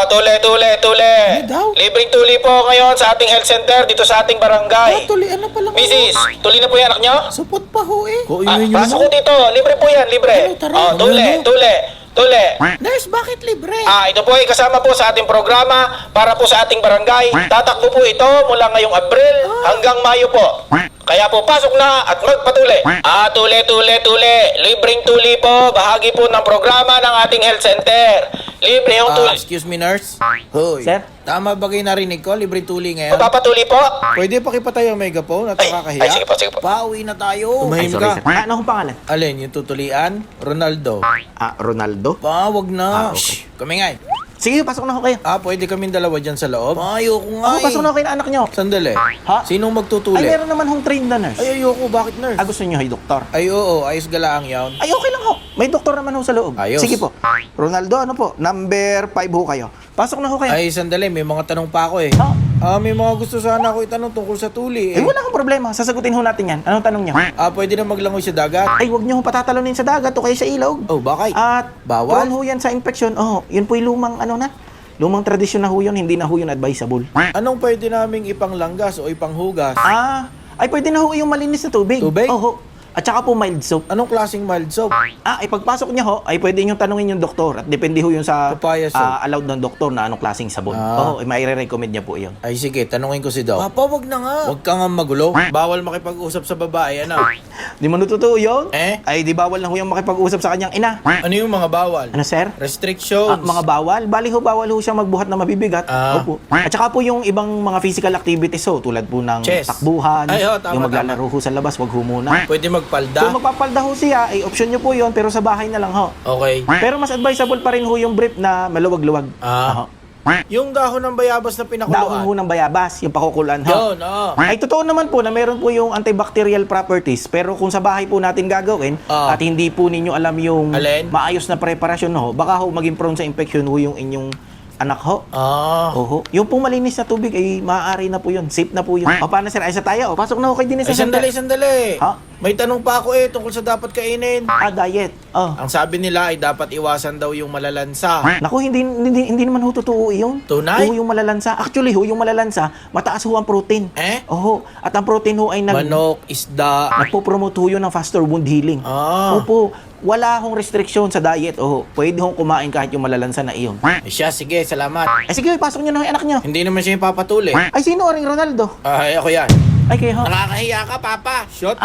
Tule. Ano daw? Libreng tuli po ngayon sa ating health center dito sa ating barangay. Tuloy, ano pa lang Mrs., tuli na po yung anak nyo? Supot pa ho eh. Pasok ko dito. Libre po yan, libre. Ano, tara. Tule. Nurse, bakit libre? Ito po ay kasama po sa ating programa para po sa ating barangay. Tatakbo po ito mula ngayong Abril hanggang Mayo po. Kaya po pasok na at magpatuli. Tule. Libreng tuli po. Bahagi po ng programa ng ating health center. Libre yung tuli. Excuse me, nurse. Hoy. Sir? Tama ba kayo narinig ko? Libre tuli ngayon. Magpapatuli po. Pwede pa kipatay ang megaphone at nakakahiya? Ay, sige po. Pauwi na tayo. Ay, Tumahimik sorry, ka. sir. Ano akong pangalan? Alin, yung tutulian? Ronaldo. Ronaldo? Wag na. Okay. Kami nga eh. Sige, pasok na ako kayo. Pwede kaming dalawa dyan sa loob? Ayoko nga Pasok na ako kayo na anak nyo. Sandali. Ha? Sinong Ay, magtutuli? meron naman hong trained na nurse. Ay, ayoko. Bakit, nurse? Gusto nyo, doktor? Ay, oo. Ayos galaang yawn. Ay, okay lang ho. May doktor naman ho sa loob. Ayos. Sige po. Ronaldo, ano po? Number 5 ho kayo. Pasok na ho kayo. Ay, sandali. May mga tanong pa ako eh. May mga gusto sana ako itanong tungkol sa tuli eh. Wala akong problema. Sasagutin ho natin yan. Anong tanong nyo? Pwede na maglangoy sa dagat? Ay, huwag nyo ho patatalonin sa dagat o kaya sa ilog. Oh, bakit? At Bawal? prone ho yan sa infection. Yun po yung lumang tradisyon na ho yun. Hindi na ho yun advisable. Anong pwede naming ipanglanggas o ipanghugas? Ay pwede na ho yung malinis na tubig. Tubig? Oho. At saka po mild soap. Anong klaseng mild soap? Ay pagpasok niya ho, ay pwede niyong tanungin yung doktor. At depende ho yung sa Papaya soap. allowed ng doktor na anong klaseng sabon. Ay maire-recommend niya po yun. Ay, sige. Tanungin ko si Doc. Papa, wag na nga. Wag ka nga magulo. Bawal makipag-usap sa babae, ano? Di mo natutuo yun? Eh? Ay di bawal na ho yung makipag-usap sa kanyang ina. Ano yung mga bawal? Ano sir? Restrictions. Mga bawal? Bali ho, bawal ho siyang magbuhat na mabibigat. Opo. At saka po yung ibang mga physical activities ho, tulad po ng Chess. takbuhan, Ay, tama, yung maglalaro ho sa labas, wag ho muna. Pwede magpalda. Kung magpapalda ho siya, ay option nyo po yun, pero sa bahay na lang ho. Okay. Pero mas advisable pa rin ho yung brief na maluwag-luwag. Yung dahon ng bayabas na Dahon pinakuluan. ho ng bayabas, yung pakukulan ho. Yun, oo. Ay totoo naman po na meron po yung antibacterial properties, pero kung sa bahay po natin gagawin at hindi po ninyo alam yung Alin? maayos na preparasyon ho, baka ho maging prone sa infection ho yung inyong anak ho. Oho. Yung pong malinis na tubig ay maaari na po yun. Safe na po yun. Paano sir? Ay sa tayo. Pasok na ho kay Dennis Ay, sa center. sandali. Ha? May tanong pa ako tungkol sa dapat kainin. Diet. Ang sabi nila ay dapat iwasan daw yung malalansa. Naku, hindi naman ho totoo yun. Tunay? Oo, yung malalansa. Actually ho, yung malalansa, mataas ho ang protein. Oho. At ang protein ho ay Manok, isda. nagpo-promote ho yun ng faster wound healing. Opo. Wala hong restriction sa diet. Oho. Pwede hong kumain kahit yung malalansa na iyon. Siya, sige, salamat. Ay sige, pasok nyo na yung anak nyo. Hindi naman siya yung papatuli. Ay, sino ring Ronaldo? Ay, ako yan. Ay, kayo ho. Nakakahiya ka, Papa. Shot.